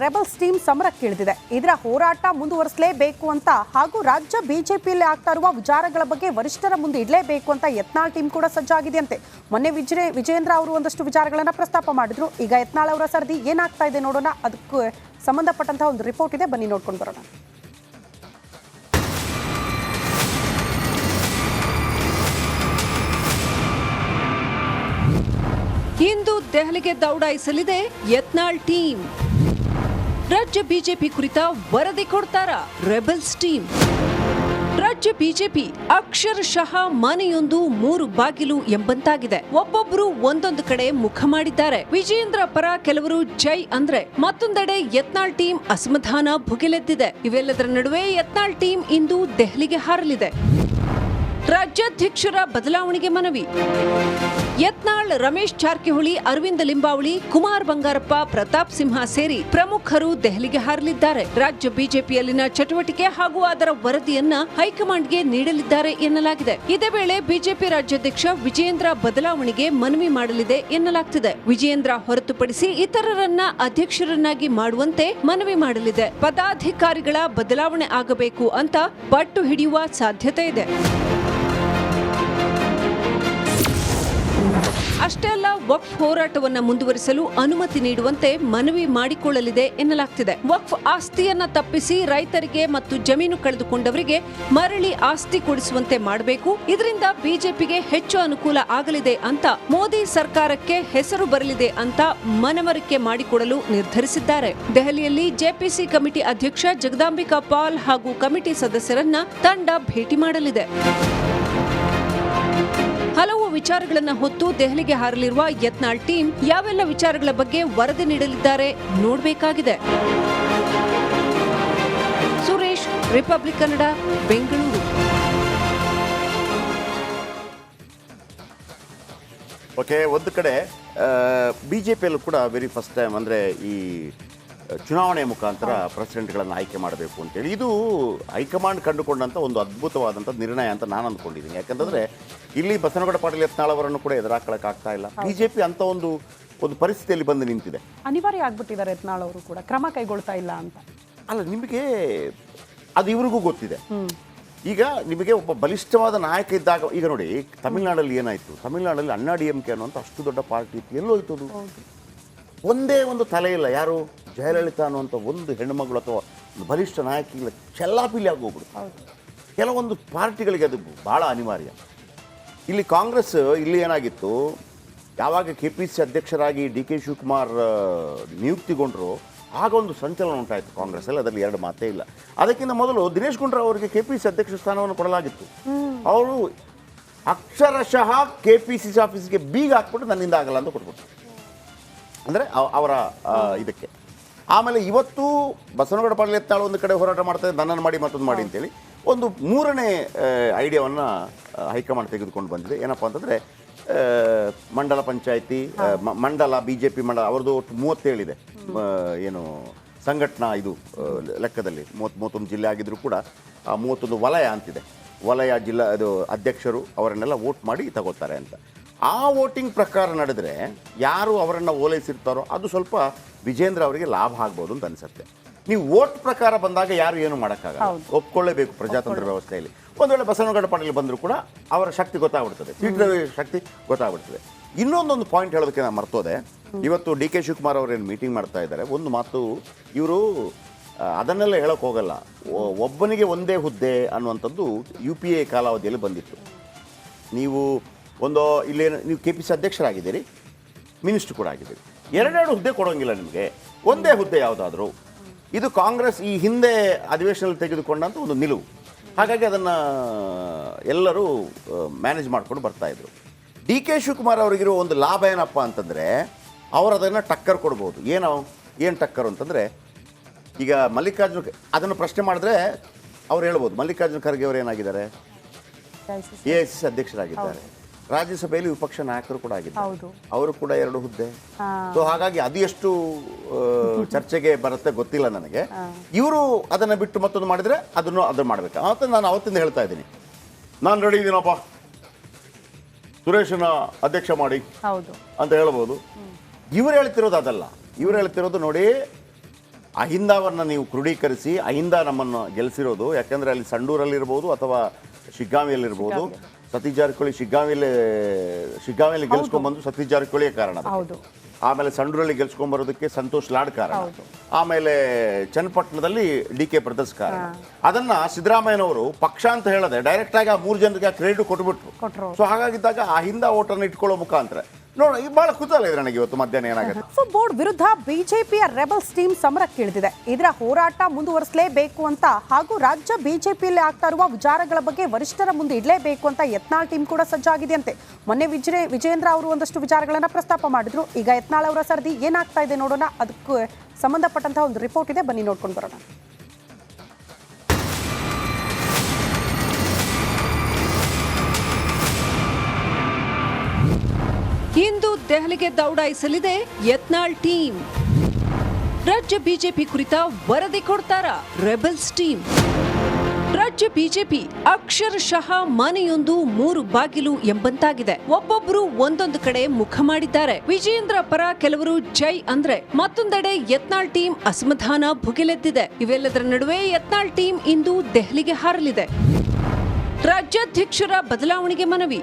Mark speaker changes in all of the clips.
Speaker 1: Rebels team ಸಮರಕ್ಕಿಳಿದಿದೆ. ಇದರ ಹೋರಾಟ ಮುಂದುವರಿಸಲೇಬೇಕು ಅಂತ ಹಾಗೂ ರಾಜ್ಯ ಬಿಜೆಪಿಯಲ್ಲಿ ಆಗ್ತಾ ಇರುವ ವಿಚಾರಗಳ ಬಗ್ಗೆ ವರಿಷ್ಠರ ಮುಂದೆ ಇಡಲೇಬೇಕು ಅಂತ ಯತ್ನಾಳ್ ಟೀಮ್ ಕೂಡ ಸಜ್ಜಾಗಿದೆಯಂತೆ. ಮೊನ್ನೆ ವಿಜೇಂದ್ರ ಅವರು ಒಂದಷ್ಟು ವಿಚಾರಗಳನ್ನ ಪ್ರಸ್ತಾಪ ಮಾಡಿದ್ರು. ಈಗ ಯತ್ನಾಳ್ ಅವರ ಸರದಿ ಏನಾಗ್ತಾ ಇದೆ ನೋಡೋಣ. ಅದಕ್ಕೆ ಸಂಬಂಧಪಟ್ಟಂತಹ ಒಂದು ರಿಪೋರ್ಟ್ ಇದೆ, ಬನ್ನಿ ನೋಡ್ಕೊಂಡು ಬರೋಣ.
Speaker 2: ಇಂದು ದೆಹಲಿಗೆ ದೌಡಾಯಿಸಲಿದೆ ಯತ್ನಾಳ್ ಟೀಮ್. ರಾಜ್ಯ ಬಿಜೆಪಿ ಕುರಿತ ವರದಿ ಕೊಡ್ತಾರ ರೆಬಲ್ಸ್ ಟೀಮ್. ರಾಜ್ಯ ಬಿಜೆಪಿ ಅಕ್ಷರಶಃ ಮನೆಯೊಂದು 3 ಬಾಗಿಲು ಎಂಬಂತಾಗಿದೆ. ಒಬ್ಬೊಬ್ರು ಒಂದೊಂದು ಕಡೆ ಮುಖ ಮಾಡಿದ್ದಾರೆ. ವಿಜೇಂದ್ರ ಪರ ಕೆಲವರು ಜೈ ಅಂದ್ರೆ, ಮತ್ತೊಂದೆಡೆ ಯತ್ನಾಳ್ ಟೀಮ್ ಅಸಮಾಧಾನ ಭುಗಿಲೆದ್ದಿದೆ. ಇವೆಲ್ಲದರ ನಡುವೆ ಯತ್ನಾಳ್ ಟೀಮ್ ಇಂದು ದೆಹಲಿಗೆ ಹಾರಲಿದೆ. ರಾಜ್ಯಾಧ್ಯಕ್ಷರ ಬದಲಾವಣೆಗೆ ಮನವಿ. ಯತ್ನಾಳ್, ರಮೇಶ್ ಜಾರಕಿಹೊಳಿ, ಅರವಿಂದ ಲಿಂಬಾವಳಿ, ಕುಮಾರ್ ಬಂಗಾರಪ್ಪ, ಪ್ರತಾಪ್ ಸಿಂಹ ಸೇರಿ ಪ್ರಮುಖರು ದೆಹಲಿಗೆ ಹಾರಲಿದ್ದಾರೆ. ರಾಜ್ಯ ಬಿಜೆಪಿಯಲ್ಲಿನ ಚಟುವಟಿಕೆ ಹಾಗೂ ಅದರ ವರದಿಯನ್ನ ಹೈಕಮಾಂಡ್ಗೆ ನೀಡಲಿದ್ದಾರೆ ಎನ್ನಲಾಗಿದೆ. ಇದೇ ವೇಳೆ ಬಿಜೆಪಿ ರಾಜ್ಯಾಧ್ಯಕ್ಷ ವಿಜೇಂದ್ರ ಬದಲಾವಣೆಗೆ ಮನವಿ ಮಾಡಲಿದೆ ಎನ್ನಲಾಗ್ತಿದೆ. ವಿಜೇಂದ್ರ ಹೊರತುಪಡಿಸಿ ಇತರರನ್ನ ಅಧ್ಯಕ್ಷರನ್ನಾಗಿ ಮಾಡುವಂತೆ ಮನವಿ ಮಾಡಲಿದೆ. ಪದಾಧಿಕಾರಿಗಳ ಬದಲಾವಣೆ ಆಗಬೇಕು ಅಂತ ಪಟ್ಟು ಹಿಡಿಯುವ ಸಾಧ್ಯತೆ ಇದೆ. ಅಷ್ಟೇ ಅಲ್ಲ, ವಕ್ಫ್ ಹೋರಾಟವನ್ನ ಮುಂದುವರಿಸಲು ಅನುಮತಿ ನೀಡುವಂತೆ ಮನವಿ ಮಾಡಿಕೊಳ್ಳಲಿದೆ ಎನ್ನಲಾಗ್ತಿದೆ. ವಕ್ಫ್ ಆಸ್ತಿಯನ್ನ ತಪ್ಪಿಸಿ ರೈತರಿಗೆ ಮತ್ತು ಜಮೀನು ಕಳೆದುಕೊಂಡವರಿಗೆ ಮರಳಿ ಆಸ್ತಿ ಕೊಡಿಸುವಂತೆ ಮಾಡಬೇಕು. ಇದರಿಂದ ಬಿಜೆಪಿಗೆ ಹೆಚ್ಚು ಅನುಕೂಲ ಆಗಲಿದೆ ಅಂತ, ಮೋದಿ ಸರ್ಕಾರಕ್ಕೆ ಹೆಸರು ಬರಲಿದೆ ಅಂತ ಮನವರಿಕೆ ಮಾಡಿಕೊಡಲು ನಿರ್ಧರಿಸಿದ್ದಾರೆ. ದೆಹಲಿಯಲ್ಲಿ ಜೆಪಿಸಿ ಕಮಿಟಿ ಅಧ್ಯಕ್ಷ ಜಗದಾಂಬಿಕಾ ಪಾಲ್ ಹಾಗೂ ಕಮಿಟಿ ಸದಸ್ಯರನ್ನ ತಂಡ ಭೇಟಿ ಮಾಡಲಿದೆ. ಹಲವು ವಿಚಾರಗಳನ್ನ ಹೊತ್ತು ದೆಹಲಿಗೆ ಹಾರಲಿರುವ ಯತ್ನಾಳ್ ಟೀಮ್ ಯಾವೆಲ್ಲ ವಿಚಾರಗಳ ಬಗ್ಗೆ ವರದಿ ನೀಡಲಿದ್ದಾರೆ ನೋಡಬೇಕಾಗಿದೆ. ಸುರೇಶ್, ರಿಪಬ್ಲಿಕ್ ಕನ್ನಡ, ಬೆಂಗಳೂರು.
Speaker 3: ಓಕೆ, ಒಂದು ಕಡೆ ಬಿಜೆಪಿಯಲ್ಲೂ ಕೂಡ ವೆರಿ ಫಸ್ಟ್ ಟೈಮ್ ಅಂದರೆ ಈ ಚುನಾವಣೆ ಮುಖಾಂತರ ಪ್ರೆಸಿಡೆಂಟ್ಗಳನ್ನು ಆಯ್ಕೆ ಮಾಡಬೇಕು ಅಂತೇಳಿ ಇದು ಹೈಕಮಾಂಡ್ ಕಂಡುಕೊಂಡಂಥ ಒಂದು ಅದ್ಭುತವಾದಂಥ ನಿರ್ಣಯ ಅಂತ ನಾನು ಅಂದ್ಕೊಂಡಿದ್ದೀನಿ. ಯಾಕಂತಂದರೆ ಇಲ್ಲಿ ಬಸನಗೌಡ ಪಾಟೀಲ್ ಯತ್ನಾಳ್ ಅವರನ್ನು ಕೂಡ ಎದುರಾಕೊಳ್ಳೋಕ್ಕಾಗ್ತಾ ಇಲ್ಲ. ಬಿಜೆಪಿ ಅಂತ ಒಂದು ಪರಿಸ್ಥಿತಿಯಲ್ಲಿ ಬಂದು ನಿಂತಿದೆ.
Speaker 1: ಅನಿವಾರ್ಯ ಆಗ್ಬಿಟ್ಟಿದ್ದಾರೆ ಯತ್ನಾಳ್ ಅವರು ಕೂಡ, ಕ್ರಮ ಕೈಗೊಳ್ತಾ ಇಲ್ಲ ಅಂತ.
Speaker 3: ಅಲ್ಲ, ನಿಮಗೆ ಅದು ಇವ್ರಿಗೂ ಗೊತ್ತಿದೆ. ಈಗ ನಿಮಗೆ ಒಬ್ಬ ಬಲಿಷ್ಠವಾದ ನಾಯಕ ಇದ್ದಾಗ, ಈಗ ನೋಡಿ ತಮಿಳುನಾಡಲ್ಲಿ ಏನಾಯಿತು, ತಮಿಳುನಾಡಲ್ಲಿ ಅಣ್ಣಾ DMK ಅನ್ನುವಂಥ ಅಷ್ಟು ದೊಡ್ಡ ಪಾರ್ಟಿ ಇತ್ತು, ಎಲ್ಲೋಯ್ತು ಅದು? ಒಂದೇ ಒಂದು ತಲೆ ಇಲ್ಲ. ಯಾರು? ಜಯಲಲಿತಾ ಅನ್ನುವಂಥ ಒಂದು ಹೆಣ್ಣುಮಗಳು ಅಥವಾ ಒಂದು ಬಲಿಷ್ಠ ನಾಯಕಿಗಳ ಚೆಲ್ಲಾಪಿಲ್ಲಿ ಆಗೋಗ್ಬಿಡು. ಕೆಲವೊಂದು ಪಾರ್ಟಿಗಳಿಗೆ ಅದು ಭಾಳ ಅನಿವಾರ್ಯ. ಇಲ್ಲಿ ಕಾಂಗ್ರೆಸ್ ಇಲ್ಲಿ ಏನಾಗಿತ್ತು, ಯಾವಾಗ KPC ಅಧ್ಯಕ್ಷರಾಗಿ DK ಶಿವಕುಮಾರ್ ನಿಯುಕ್ತಿಗೊಂಡರು ಆಗ ಒಂದು ಸಂಚಲನ ಉಂಟಾಯಿತು ಕಾಂಗ್ರೆಸ್ಸಲ್ಲಿ, ಅದರಲ್ಲಿ ಎರಡು ಮಾತೇ ಇಲ್ಲ. ಅದಕ್ಕಿಂತ ಮೊದಲು ದಿನೇಶ್ ಗುಂಡೂರಾವ್ ಅವರಿಗೆ KPC ಅಧ್ಯಕ್ಷ ಸ್ಥಾನವನ್ನು ಕೊಡಲಾಗಿತ್ತು. ಅವರು ಅಕ್ಷರಶಃ KPCC ಆಫೀಸ್ಗೆ ಬೀಗ ಹಾಕ್ಬಿಟ್ಟು ನನ್ನಿಂದ ಆಗಲ್ಲ ಅಂತ ಕೊಟ್ಬಿಟ್ಟು, ಅಂದರೆ ಅವರ ಇದಕ್ಕೆ. ಆಮೇಲೆ ಇವತ್ತು ಬಸನಗೌಡ ಪಾಟೀಲ್ ಯತ್ನಾಳ್ ಒಂದು ಕಡೆ ಹೋರಾಟ ಮಾಡ್ತಾರೆ, ನನ್ನನ್ನು ಮಾಡಿ ಮತ್ತೊಂದು ಮಾಡಿ ಅಂತೇಳಿ ಒಂದು ಮೂರನೇ ಐಡಿಯಾವನ್ನು ಹೈಕಮಾಂಡ್ ತೆಗೆದುಕೊಂಡು ಬಂದಿದೆ. ಏನಪ್ಪ ಅಂತಂದರೆ ಮಂಡಲ ಪಂಚಾಯಿತಿ, ಮಂಡಲ BJP ಮಂಡಲ ಅವ್ರದ್ದು ಒಟ್ಟು 37 ಇದೆ. ಏನು ಸಂಘಟನಾ ಇದು ಲೆಕ್ಕದಲ್ಲಿ 31 ಜಿಲ್ಲೆ ಆಗಿದ್ರೂ ಕೂಡ 31 ವಲಯ ಅಂತಿದೆ. ವಲಯ ಜಿಲ್ಲಾ ಇದು ಅಧ್ಯಕ್ಷರು ಅವರನ್ನೆಲ್ಲ ವೋಟ್ ಮಾಡಿ ತಗೋತಾರೆ ಅಂತ. ಆ ವೋಟಿಂಗ್ ಪ್ರಕಾರ ನಡೆದರೆ ಯಾರು ಅವರನ್ನು ಓಲೈಸಿರ್ತಾರೋ ಅದು ಸ್ವಲ್ಪ ವಿಜೇಂದ್ರ ಅವರಿಗೆ ಲಾಭ ಆಗ್ಬೋದು ಅಂತ ಅನಿಸುತ್ತೆ. ನೀವು ವೋಟ್ ಪ್ರಕಾರ ಬಂದಾಗ ಯಾರು ಏನು ಮಾಡೋಕ್ಕಾಗಲ್ಲ, ಒಪ್ಕೊಳ್ಳೇಬೇಕು ಪ್ರಜಾತಂತ್ರ ವ್ಯವಸ್ಥೆಯಲ್ಲಿ. ಒಂದು ವೇಳೆ ಬಸವನಗೌಡ ಪಾಟೀಲ್ ಬಂದರೂ ಕೂಡ ಅವರ ಶಕ್ತಿ ಗೊತ್ತಾಗ್ಬಿಡ್ತದೆ, ಸೀಟ್ನ ಶಕ್ತಿ ಗೊತ್ತಾಗ್ಬಿಡ್ತದೆ. ಇನ್ನೊಂದೊಂದು ಪಾಯಿಂಟ್ ಹೇಳೋದಕ್ಕೆ ನಾನು ಮರ್ತೋದೆ. ಇವತ್ತು DK ಶಿವಕುಮಾರ್ ಅವರೇನು ಮೀಟಿಂಗ್ ಮಾಡ್ತಾ ಇದ್ದಾರೆ, ಒಂದು ಮಾತು ಇವರು ಅದನ್ನೆಲ್ಲ ಹೇಳೋಕೆ ಹೋಗಲ್ಲ. ಒಬ್ಬನಿಗೆ ಒಂದೇ ಹುದ್ದೆ ಅನ್ನುವಂಥದ್ದು UPA ಕಾಲಾವಧಿಯಲ್ಲಿ ಬಂದಿತ್ತು. ನೀವು ಇಲ್ಲೇನು ನೀವು KPC ಅಧ್ಯಕ್ಷರಾಗಿದ್ದೀರಿ, ಮಿನಿಸ್ಟರ್ ಕೂಡ ಆಗಿದ್ದೀರಿ, ಎರಡೆರಡು ಹುದ್ದೆ ಕೊಡೋಂಗಿಲ್ಲ ನಿಮಗೆ, ಒಂದೇ ಹುದ್ದೆ ಯಾವುದಾದ್ರೂ. ಇದು ಕಾಂಗ್ರೆಸ್ ಈ ಹಿಂದೆ ಅಧಿವೇಶನದಲ್ಲಿ ತೆಗೆದುಕೊಂಡಂಥ ಒಂದು ನಿಲುವು. ಹಾಗಾಗಿ ಅದನ್ನು ಎಲ್ಲರೂ ಮ್ಯಾನೇಜ್ ಮಾಡ್ಕೊಂಡು ಬರ್ತಾಯಿದ್ರು. DK ಶಿವಕುಮಾರ್ ಅವರಿಗಿರೋ ಒಂದು ಲಾಭ ಏನಪ್ಪ ಅಂತಂದರೆ, ಅವರು ಅದನ್ನು ಟಕ್ಕರ್ ಕೊಡ್ಬೋದು. ಏನು ಟಕ್ಕರು ಅಂತಂದರೆ, ಈಗ ಮಲ್ಲಿಕಾರ್ಜುನ ಅದನ್ನು ಪ್ರಶ್ನೆ ಮಾಡಿದ್ರೆ ಅವ್ರು ಹೇಳ್ಬೋದು, ಮಲ್ಲಿಕಾರ್ಜುನ ಖರ್ಗೆ ಅವರು ಏನಾಗಿದ್ದಾರೆ, AICC ಅಧ್ಯಕ್ಷರಾಗಿದ್ದಾರೆ, ರಾಜ್ಯಸಭೆಯಲ್ಲಿ ವಿಪಕ್ಷ ನಾಯಕರು ಕೂಡ ಆಗಿದ್ದಾರೆ, ಅವರು ಕೂಡ 2 ಹುದ್ದೆ. ಸೊ ಹಾಗಾಗಿ ಅದು ಎಷ್ಟು ಚರ್ಚೆಗೆ ಬರುತ್ತೆ ಗೊತ್ತಿಲ್ಲ ನನಗೆ. ಇವರು ಅದನ್ನು ಬಿಟ್ಟು ಮತ್ತೊಂದು ಮಾಡಿದರೆ ಅದನ್ನು ಮಾಡಬೇಕು. ನಾನು ಅವತ್ತಿಂದ ಹೇಳ್ತಾ ಇದ್ದೀನಿ, ನಾನು ರೆಡಿ ಇದ್ದೀನಪ್ಪ, ಸುರೇಶನ ಅಧ್ಯಕ್ಷ ಮಾಡಿ ಅಂತ ಹೇಳ್ಬೋದು. ಇವರು ಹೇಳ್ತಿರೋದು ಅದಲ್ಲ. ಇವರು ಹೇಳ್ತಿರೋದು ನೋಡಿ, ಅಹಿಂದವನ್ನು ನೀವು ಕ್ರೋಢೀಕರಿಸಿ ಅಹಿಂದ ನಮ್ಮನ್ನು ಗೆಲ್ಲಿಸಿರೋದು. ಯಾಕಂದರೆ ಅಲ್ಲಿ ಸಂಡೂರಲ್ಲಿರ್ಬೋದು ಅಥವಾ ಶಿಗ್ಗಾಂವಿಯಲ್ಲಿರ್ಬೋದು, ಸತೀಶ್ ಜಾರಕಿಹೊಳಿ ಶಿಗ್ಗಾಂವಿಯಲ್ಲಿ ಗೆಲ್ಸ್ಕೊಂಡ್ಬಂದು ಸತೀಶ್ ಜಾರಕಿಹೊಳಿಯ ಕಾರಣ. ಆಮೇಲೆ ಸಂಡೂರಲ್ಲಿ ಗೆಲ್ಸ್ಕೊಂಡ್ಬರೋದಕ್ಕೆ ಸಂತೋಷ್ ಲಾಡ್ ಕಾರಣ. ಆಮೇಲೆ ಚನ್ನಪಟ್ಟಣದಲ್ಲಿ DK ಬ್ರದರ್ಸ್ ಕಾರಣ. ಅದನ್ನ ಸಿದ್ದರಾಮಯ್ಯನವರು ಪಕ್ಷ ಅಂತ ಹೇಳದೆ ಡೈರೆಕ್ಟ್ ಆಗಿ ಆ 3 ಜನರಿಗೆ ಕ್ರೆಡಿಟ್ ಕೊಟ್ಬಿಟ್ರು. ಸೊ ಹಾಗಾಗಿದ್ದಾಗ ಆ ಹಿಂದ ಓಟನ್ನು ಇಟ್ಕೊಳ್ಳೋ ಮುಖಾಂತರ ನೋಡಿ ಬಹಳ ಕುತೂಹಲ ಇದೆ ನನಗೆ ಇವತ್ತು ಮಧ್ಯಾಹ್ನ ಏನಾಗುತ್ತೆ.
Speaker 1: ವಕ್ಫ್ ಬೋರ್ಡ್ ವಿರುದ್ಧ ಬಿಜೆಪಿಯ ರೆಬಲ್ಸ್ ಟೀಮ್ ಸಮರಕ್ಕಿಳಿದಿದೆ. ಇದರ ಹೋರಾಟ ಮುಂದುವರಿಸಲೇಬೇಕು ಅಂತ ಹಾಗೂ ರಾಜ್ಯ ಬಿಜೆಪಿಯಲ್ಲಿ ಆಗ್ತಾ ಇರುವ ವಿಚಾರಗಳ ಬಗ್ಗೆ ವರಿಷ್ಠರ ಮುಂದೆ ಇಡಲೇಬೇಕು ಅಂತ ಯತ್ನಾಳ್ ಟೀಮ್ ಕೂಡ ಸಜ್ಜಾಗಿದೆಯಂತೆ. ಮೊನ್ನೆ ವಿಜೇಂದ್ರ ಅವರು ಒಂದಷ್ಟು ವಿಚಾರಗಳನ್ನ ಪ್ರಸ್ತಾಪ ಮಾಡಿದ್ರು. ಈಗ ಯತ್ನಾಳ್ ಅವರ ಸರದಿ ಏನಾಗ್ತಾ ಇದೆ ನೋಡೋಣ. ಅದಕ್ಕೆ ಸಂಬಂಧಪಟ್ಟಂತಹ ಒಂದು ರಿಪೋರ್ಟ್ ಇದೆ, ಬನ್ನಿ ನೋಡ್ಕೊಂಡು ಬರೋಣ.
Speaker 2: ಇಂದು ದೆಹಲಿಗೆ ದೌಡಾಯಿಸಲಿದೆ ಯತ್ನಾಳ್ ಟೀಮ್. ರಾಜ್ಯ ಬಿಜೆಪಿ ಕುರಿತ ವರದಿ ಕೊಡ್ತಾರ ರೆಬಲ್ಸ್ ಟೀಮ್. ರಾಜ್ಯ ಬಿಜೆಪಿ ಅಕ್ಷರಶಃ ಮನೆಯೊಂದು 3 ಬಾಗಿಲು ಎಂಬಂತಾಗಿದೆ. ಒಬ್ಬೊಬ್ರು ಒಂದೊಂದು ಕಡೆ ಮುಖ ಮಾಡಿದ್ದಾರೆ. ವಿಜೇಂದ್ರ ಪರ ಕೆಲವರು ಜೈ ಅಂದ್ರೆ, ಮತ್ತೊಂದೆಡೆ ಯತ್ನಾಳ್ ಟೀಮ್ ಅಸಮಾಧಾನ ಭುಗಿಲೆದ್ದಿದೆ. ಇವೆಲ್ಲದರ ನಡುವೆ ಯತ್ನಾಳ್ ಟೀಮ್ ಇಂದು ದೆಹಲಿಗೆ ಹಾರಲಿದೆ. ರಾಜ್ಯಾಧ್ಯಕ್ಷರ ಬದಲಾವಣೆಗೆ ಮನವಿ.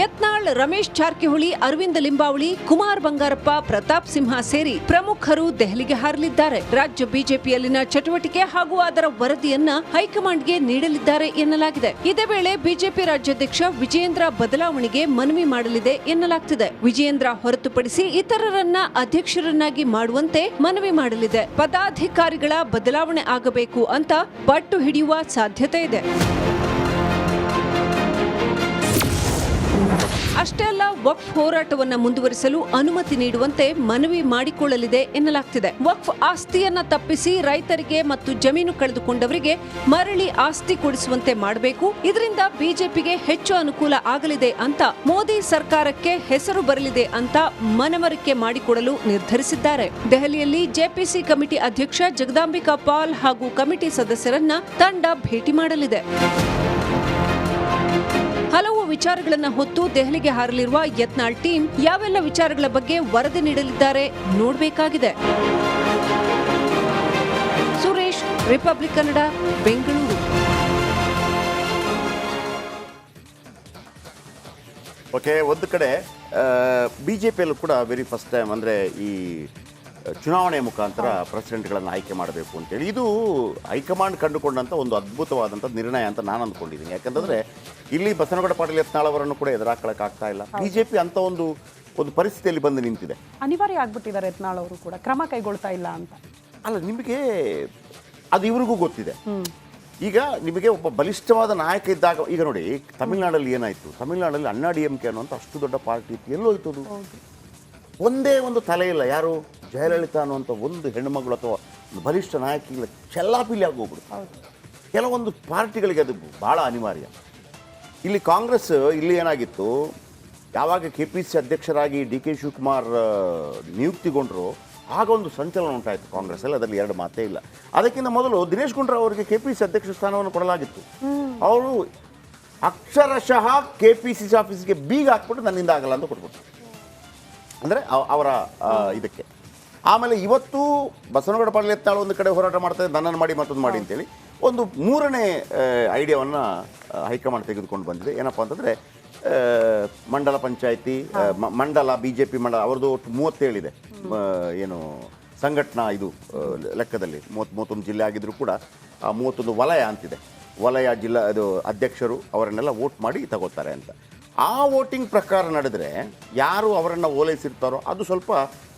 Speaker 2: ಯತ್ನಾಳ್, ರಮೇಶ್ ಜಾರಕಿಹೊಳಿ, ಅರವಿಂದ ಲಿಂಬಾವಳಿ, ಕುಮಾರ್ ಬಂಗಾರಪ್ಪ, ಪ್ರತಾಪ್ ಸಿಂಹ ಸೇರಿ ಪ್ರಮುಖರು ದೆಹಲಿಗೆ ಹಾರಲಿದ್ದಾರೆ. ರಾಜ್ಯ ಬಿಜೆಪಿಯಲ್ಲಿನ ಚಟುವಟಿಕೆ ಹಾಗೂ ಅದರ ವರದಿಯನ್ನ ಹೈಕಮಾಂಡ್ಗೆ ನೀಡಲಿದ್ದಾರೆ ಎನ್ನಲಾಗಿದೆ. ಇದೇ ವೇಳೆ ಬಿಜೆಪಿ ರಾಜ್ಯಾಧ್ಯಕ್ಷ ವಿಜೇಂದ್ರ ಬದಲಾವಣೆಗೆ ಮನವಿ ಮಾಡಲಿದೆ ಎನ್ನಲಾಗ್ತಿದೆ. ವಿಜೇಂದ್ರ ಹೊರತುಪಡಿಸಿ ಇತರರನ್ನ ಅಧ್ಯಕ್ಷರನ್ನಾಗಿ ಮಾಡುವಂತೆ ಮನವಿ ಮಾಡಲಿದೆ. ಪದಾಧಿಕಾರಿಗಳ ಬದಲಾವಣೆ ಆಗಬೇಕು ಅಂತ ಪಟ್ಟು ಹಿಡಿಯುವ ಸಾಧ್ಯತೆ ಇದೆ. ಅಷ್ಟೇ ಅಲ್ಲ, ವಕ್ಫ್ ಹೋರಾಟವನ್ನ ಮುಂದುವರಿಸಲು ಅನುಮತಿ ನೀಡುವಂತೆ ಮನವಿ ಮಾಡಿಕೊಳ್ಳಲಿದೆ ಎನ್ನಲಾಗ್ತಿದೆ. ವಕ್ಫ್ ಆಸ್ತಿಯನ್ನ ತಪ್ಪಿಸಿ ರೈತರಿಗೆ ಮತ್ತು ಜಮೀನು ಕಳೆದುಕೊಂಡವರಿಗೆ ಮರಳಿ ಆಸ್ತಿ ಕೊಡಿಸುವಂತೆ ಮಾಡಬೇಕು. ಇದರಿಂದ ಬಿಜೆಪಿಗೆ ಹೆಚ್ಚು ಅನುಕೂಲ ಆಗಲಿದೆ ಅಂತ, ಮೋದಿ ಸರ್ಕಾರಕ್ಕೆ ಹೆಸರು ಬರಲಿದೆ ಅಂತ ಮನವರಿಕೆ ಮಾಡಿಕೊಡಲು ನಿರ್ಧರಿಸಿದ್ದಾರೆ. ದೆಹಲಿಯಲ್ಲಿ ಜೆಪಿಸಿ ಕಮಿಟಿ ಅಧ್ಯಕ್ಷ ಜಗದಾಂಬಿಕಾ ಪಾಲ್ ಹಾಗೂ ಕಮಿಟಿ ಸದಸ್ಯರನ್ನ ತಂಡ ಭೇಟಿ ಮಾಡಲಿದೆ. ಹಲವು ವಿಚಾರಗಳನ್ನ ಹೊತ್ತು ದೆಹಲಿಗೆ ಹಾರಲಿರುವ ಯತ್ನಾಳ್ ಟೀಮ್ ಯಾವೆಲ್ಲ ವಿಚಾರಗಳ ಬಗ್ಗೆ ವರದಿ ನೀಡಲಿದ್ದಾರೆ ನೋಡಬೇಕಾಗಿದೆ. ಸುರೇಶ್, ರಿಪಬ್ಲಿಕ್ ಕನ್ನಡ, ಬೆಂಗಳೂರು.
Speaker 3: ಓಕೆ, ಒಂದು ಕಡೆ ಬಿಜೆಪಿಯಲ್ಲೂ ಕೂಡ ವೆರಿ ಫಸ್ಟ್ ಟೈಮ್ ಅಂದರೆ ಈ ಚುನಾವಣೆ ಮುಖಾಂತರ ಪ್ರೆಸಿಡೆಂಟ್ಗಳನ್ನು ಆಯ್ಕೆ ಮಾಡಬೇಕು ಅಂತೇಳಿ ಇದು ಹೈಕಮಾಂಡ್ ಕಂಡುಕೊಂಡಂಥ ಒಂದು ಅದ್ಭುತವಾದಂಥ ನಿರ್ಣಯ ಅಂತ ನಾನು ಅಂದ್ಕೊಂಡಿದ್ದೀನಿ. ಯಾಕಂತಂದರೆ ಇಲ್ಲಿ ಬಸನಗೌಡ ಪಾಟೀಲ್ ಯತ್ನಾಳ್ ಅವರನ್ನು ಕೂಡ ಎದುರಾಕೊಳ್ಳೋಕ್ಕಾಗ್ತಾ ಇಲ್ಲ. ಬಿಜೆಪಿ ಅಂತ ಒಂದು ಪರಿಸ್ಥಿತಿಯಲ್ಲಿ ಬಂದು ನಿಂತಿದೆ.
Speaker 1: ಅನಿವಾರ್ಯ ಆಗ್ಬಿಟ್ಟಿದ್ದಾರೆ ಯತ್ನಾಳ್ ಅವರು ಕೂಡ, ಕ್ರಮ ಕೈಗೊಳ್ತಾ ಇಲ್ಲ ಅಂತ.
Speaker 3: ಅಲ್ಲ, ನಿಮಗೆ ಅದು ಇವ್ರಿಗೂ ಗೊತ್ತಿದೆ. ಈಗ ನಿಮಗೆ ಒಬ್ಬ ಬಲಿಷ್ಠವಾದ ನಾಯಕ ಇದ್ದಾಗ, ಈಗ ನೋಡಿ ತಮಿಳುನಾಡಲ್ಲಿ ಏನಾಯಿತು, ತಮಿಳುನಾಡಲ್ಲಿ ಅಣ್ಣಾಡಿಎಂಕೆ ಅನ್ನುವಂಥ ಅಷ್ಟು ದೊಡ್ಡ ಪಾರ್ಟಿ ಇತ್ತು, ಎಲ್ಲೋಯ್ತದು? ಒಂದೇ ಒಂದು ತಲೆ ಇಲ್ಲ. ಯಾರು? ಜಯಲಲಿತಾ ಅನ್ನುವಂಥ ಒಂದು ಹೆಣ್ಣುಮಗಳು ಅಥವಾ ಒಂದು ಬಲಿಷ್ಠ ನಾಯಕಿಗಳ ಚೆಲ್ಲಾಪಿಲ್ಲಿ ಆಗೋಗ್ಬಿಡು. ಕೆಲವೊಂದು ಪಾರ್ಟಿಗಳಿಗೆ ಅದು ಭಾಳ ಅನಿವಾರ್ಯ. ಇಲ್ಲಿ ಕಾಂಗ್ರೆಸ್ ಇಲ್ಲಿ ಏನಾಗಿತ್ತು, ಯಾವಾಗ KPC ಅಧ್ಯಕ್ಷರಾಗಿ DK ಶಿವಕುಮಾರ್ ನಿಯುಕ್ತಿಗೊಂಡರು ಆಗ ಒಂದು ಸಂಚಲನ ಉಂಟಾಯಿತು ಕಾಂಗ್ರೆಸ್ಸಲ್ಲಿ, ಅದರಲ್ಲಿ 2 ಮಾತೇ ಇಲ್ಲ. ಅದಕ್ಕಿಂತ ಮೊದಲು ದಿನೇಶ್ ಗುಂಡೂರಾವ್ ಅವರಿಗೆ KPC ಅಧ್ಯಕ್ಷ ಸ್ಥಾನವನ್ನು ಕೊಡಲಾಗಿತ್ತು. ಅವರು ಅಕ್ಷರಶಃ KPCC ಆಫೀಸ್ಗೆ ಬೀಗ ಹಾಕ್ಬಿಟ್ಟು ನನ್ನಿಂದ ಆಗಲ್ಲ ಅಂತ ಕೊಟ್ಬಿಟ್ಟು, ಅಂದರೆ ಅವರ ಇದಕ್ಕೆ. ಆಮೇಲೆ ಇವತ್ತು ಬಸವನಗೌಡ ಪಾಟೀಲ್ ಯತ್ನಾಳ್ ಒಂದು ಕಡೆ ಹೋರಾಟ ಮಾಡ್ತಾರೆ, ನನ್ನನ್ನು ಮಾಡಿ ಮತ್ತೊಂದು ಮಾಡಿ ಅಂತೇಳಿ ಒಂದು 3ನೇ ಐಡಿಯಾವನ್ನು ಹೈಕಮಾಂಡ್ ತೆಗೆದುಕೊಂಡು ಬಂದಿದೆ. ಏನಪ್ಪ ಅಂತಂದರೆ ಮಂಡಲ ಪಂಚಾಯಿತಿ, ಮಂಡಲ BJP ಮಂಡಲ ಅವ್ರದ್ದು ಒಟ್ಟು 37 ಇದೆ. ಏನು ಸಂಘಟನಾ ಇದು ಲೆಕ್ಕದಲ್ಲಿ 31 ಜಿಲ್ಲೆ ಆಗಿದ್ರೂ ಕೂಡ 31 ವಲಯ ಅಂತಿದೆ. ವಲಯ ಜಿಲ್ಲಾ ಇದು ಅಧ್ಯಕ್ಷರು ಅವರನ್ನೆಲ್ಲ ವೋಟ್ ಮಾಡಿ ತಗೋತಾರೆ ಅಂತ. ಆ ವೋಟಿಂಗ್ ಪ್ರಕಾರ ನಡೆದರೆ ಯಾರು ಅವರನ್ನು ಓಲೈಸಿರ್ತಾರೋ ಅದು ಸ್ವಲ್ಪ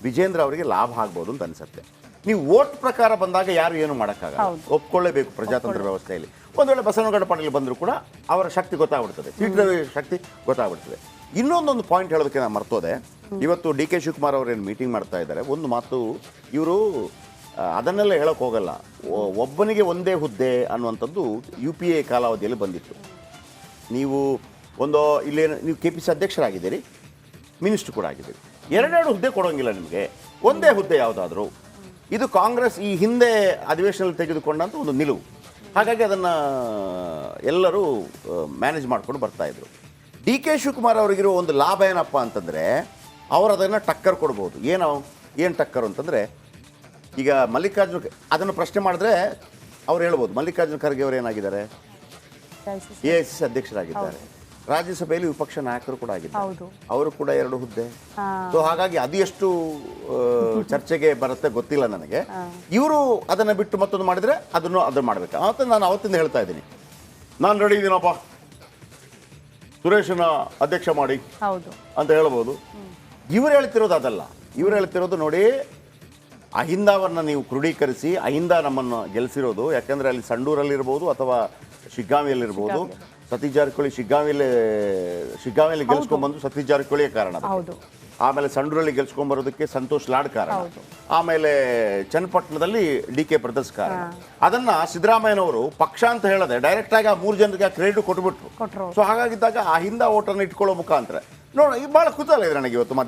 Speaker 3: ವಿಜೇಂದ್ರ ಅವರಿಗೆ ಲಾಭ ಆಗ್ಬೋದು ಅಂತ ಅನಿಸುತ್ತೆ. ನೀವು ವೋಟ್ ಪ್ರಕಾರ ಬಂದಾಗ ಯಾರು ಏನು ಮಾಡೋಕ್ಕಾಗಲ್ಲ, ಒಪ್ಕೊಳ್ಳೇಬೇಕು ಪ್ರಜಾತಂತ್ರ ವ್ಯವಸ್ಥೆಯಲ್ಲಿ. ಒಂದು ವೇಳೆ ಬಸವನಗೌಡ ಪಾಟೀಲ್ ಬಂದರೂ ಕೂಡ ಅವರ ಶಕ್ತಿ ಗೊತ್ತಾಗ್ಬಿಡ್ತದೆ, ಸೀಟ್ನ ಶಕ್ತಿ ಗೊತ್ತಾಗ್ಬಿಡ್ತದೆ. ಇನ್ನೊಂದೊಂದು ಪಾಯಿಂಟ್ ಹೇಳೋದಕ್ಕೆ ನಾನು ಮರ್ತೋದೆ. ಇವತ್ತು DK ಶಿವಕುಮಾರ್ ಅವರೇನು ಮೀಟಿಂಗ್ ಮಾಡ್ತಾ ಇದ್ದಾರೆ, ಒಂದು ಮಾತು ಇವರು ಅದನ್ನೆಲ್ಲ ಹೇಳೋಕೆ ಹೋಗಲ್ಲ. ಒಬ್ಬನಿಗೆ ಒಂದೇ ಹುದ್ದೆ ಅನ್ನುವಂಥದ್ದು UPA ಕಾಲಾವಧಿಯಲ್ಲಿ ಬಂದಿತ್ತು. ನೀವು ಇಲ್ಲೇನು ನೀವು KPC ಅಧ್ಯಕ್ಷರಾಗಿದ್ದೀರಿ, ಮಿನಿಸ್ಟರ್ ಕೂಡ ಆಗಿದ್ದೀರಿ, 2 ಹುದ್ದೆ ಕೊಡೋಂಗಿಲ್ಲ ನಿಮಗೆ, ಒಂದೇ ಹುದ್ದೆ ಯಾವುದಾದ್ರೂ. ಇದು ಕಾಂಗ್ರೆಸ್ ಈ ಹಿಂದೆ ಅಧಿವೇಶನದಲ್ಲಿ ತೆಗೆದುಕೊಂಡಂಥ ಒಂದು ನಿಲುವು. ಹಾಗಾಗಿ ಅದನ್ನು ಎಲ್ಲರೂ ಮ್ಯಾನೇಜ್ ಮಾಡಿಕೊಂಡು ಬರ್ತಾಯಿದ್ರು. DK ಶಿವಕುಮಾರ್ ಅವರಿಗಿರೋ ಒಂದು ಲಾಭ ಏನಪ್ಪ ಅಂತಂದರೆ ಅವರು ಅದನ್ನು ಟಕ್ಕರ್ ಕೊಡ್ಬೋದು. ಏನು ಟಕ್ಕರ್ ಅಂತಂದರೆ, ಈಗ ಮಲ್ಲಿಕಾರ್ಜುನ ಅದನ್ನು ಪ್ರಶ್ನೆ ಮಾಡಿದ್ರೆ ಅವ್ರು ಹೇಳ್ಬೋದು ಮಲ್ಲಿಕಾರ್ಜುನ ಖರ್ಗೆ ಅವರು ಏನಾಗಿದ್ದಾರೆ AICC ಅಧ್ಯಕ್ಷರಾಗಿದ್ದಾರೆ, ರಾಜ್ಯಸಭೆಯಲ್ಲಿ ವಿಪಕ್ಷ ನಾಯಕರು ಕೂಡ ಆಗಿದ್ದಾರೆ,
Speaker 1: ಹೌದು.
Speaker 3: ಅವರು ಕೂಡ 2 ಹುದ್ದೆ. ಸೊ ಹಾಗಾಗಿ ಅದು ಎಷ್ಟು ಚರ್ಚೆಗೆ ಬರುತ್ತೆ ಗೊತ್ತಿಲ್ಲ ನನಗೆ. ಇವರು ಅದನ್ನ ಬಿಟ್ಟು ಮತ್ತೊಂದು ಮಾಡಿದ್ರೆ ಅದನ್ನು ಮಾಡ್ಬೇಕು. ಅವತ್ತು ನಾನು ಅವತ್ತಿಂದ ಹೇಳ್ತಾ ಇದ್ದೀನಿ, ನಾನು ರೆಡಿ ಇದ್ದೀನಪ್ಪ, ಸುರೇಶನ ಅಧ್ಯಕ್ಷ ಮಾಡಿ
Speaker 1: ಹೌದು
Speaker 3: ಅಂತ ಹೇಳ್ಬೋದು. ಇವ್ರು ಹೇಳ್ತಿರೋದು ಅದಲ್ಲ. ಇವ್ರು ಹೇಳ್ತಿರೋದು ನೋಡಿ, ಅಹಿಂದವನ್ನ ನೀವು ಕ್ರೋಢೀಕರಿಸಿ ಅಹಿಂದ ನಮ್ಮನ್ನು ಗೆಲ್ಲಿಸಿರೋದು. ಯಾಕಂದ್ರೆ ಅಲ್ಲಿ ಸಂಡೂರಲ್ಲಿರ್ಬೋದು ಅಥವಾ ಶಿಗ್ಗಾಂವಿಯಲ್ಲಿರ್ಬೋದು, ಸತೀಶ್ ಜಾರಕಿಹೊಳಿ ಶಿಗ್ಗಾಂವಿಯಲ್ಲಿ ಗೆಲ್ಸ್ಕೊಂಡ್ಬಂದು ಸತೀಶ್ ಜಾರಕಿಹೊಳಿಯ ಕಾರಣ ಅದು.
Speaker 1: ಹೌದು.
Speaker 3: ಆಮೇಲೆ ಸಂಡೂರಲ್ಲಿ ಗೆಲ್ಸ್ಕೊಂಡ್ಬರೋದಕ್ಕೆ ಸಂತೋಷ್ ಲಾಡ್ ಕಾರಣ, ಆಮೇಲೆ ಚನ್ನಪಟ್ಟಣದಲ್ಲಿ DK ಬ್ರದರ್ಸ್ ಕಾರಣ. ಅದನ್ನ ಸಿದ್ದರಾಮಯ್ಯನವರು ಪಕ್ಷ ಅಂತ ಹೇಳದೆ ಡೈರೆಕ್ಟ್ ಆಗಿ ಆ 3 ಜನರಿಗೆ ಕ್ರೆಡಿಟ್ ಕೊಟ್ಬಿಟ್ರು. ಸೊ ಹಾಗಾಗಿದ್ದಾಗ ಆ ಹಿಂದ ಓಟನ್ನು ಇಟ್ಕೊಳ್ಳೋ ಮುಖಾಂತರ ನೋಡಿ, ಬಹಳ ಕುತೂಹಲ ಇದೆ ನನಗೆ ಇವತ್ತು ಮಧ್ಯಾಹ್ನ.